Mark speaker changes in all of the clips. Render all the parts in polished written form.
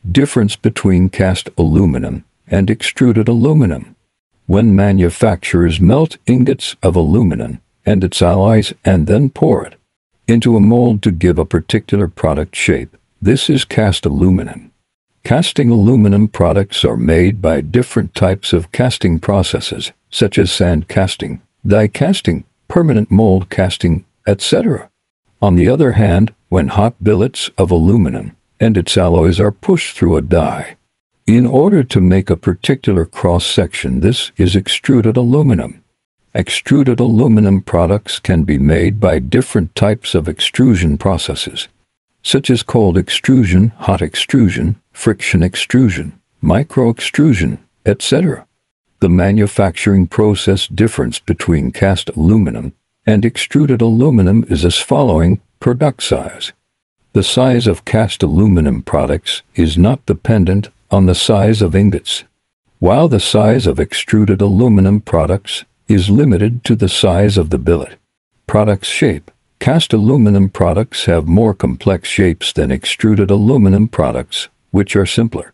Speaker 1: Difference between cast aluminum and extruded aluminum. When manufacturers melt ingots of aluminum and its alloys and then pour it into a mold to give a particular product shape, this is cast aluminum. Casting aluminum products are made by different types of casting processes, such as sand casting, die casting, permanent mold casting, etc. On the other hand, when hot billets of aluminum and its alloys are pushed through a die in order to make a particular cross-section, this is extruded aluminum. Extruded aluminum products can be made by different types of extrusion processes, such as cold extrusion, hot extrusion, friction extrusion, micro-extrusion, etc. The manufacturing process difference between cast aluminum and extruded aluminum is as following: product size. The size of cast aluminum products is not dependent on the size of ingots, while the size of extruded aluminum products is limited to the size of the billet. Product's shape. Cast aluminum products have more complex shapes than extruded aluminum products, which are simpler.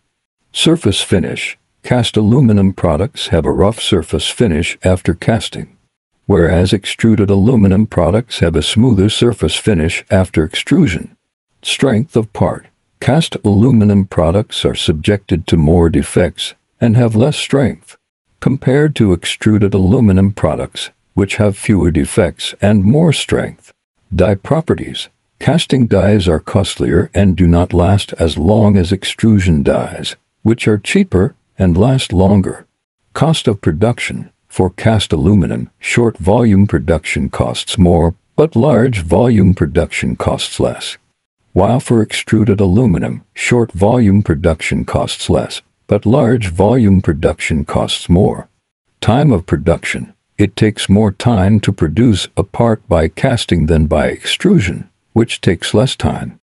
Speaker 1: Surface finish. Cast aluminum products have a rough surface finish after casting, whereas extruded aluminum products have a smoother surface finish after extrusion. Strength of part. Cast aluminum products are subjected to more defects and have less strength compared to extruded aluminum products, which have fewer defects and more strength. Die properties. Casting dies are costlier and do not last as long as extrusion dies, which are cheaper and last longer. Cost of production. For cast aluminum, short volume production costs more, but large volume production costs less. While for extruded aluminum, short volume production costs less, but large volume production costs more. Time of production. It takes more time to produce a part by casting than by extrusion, which takes less time.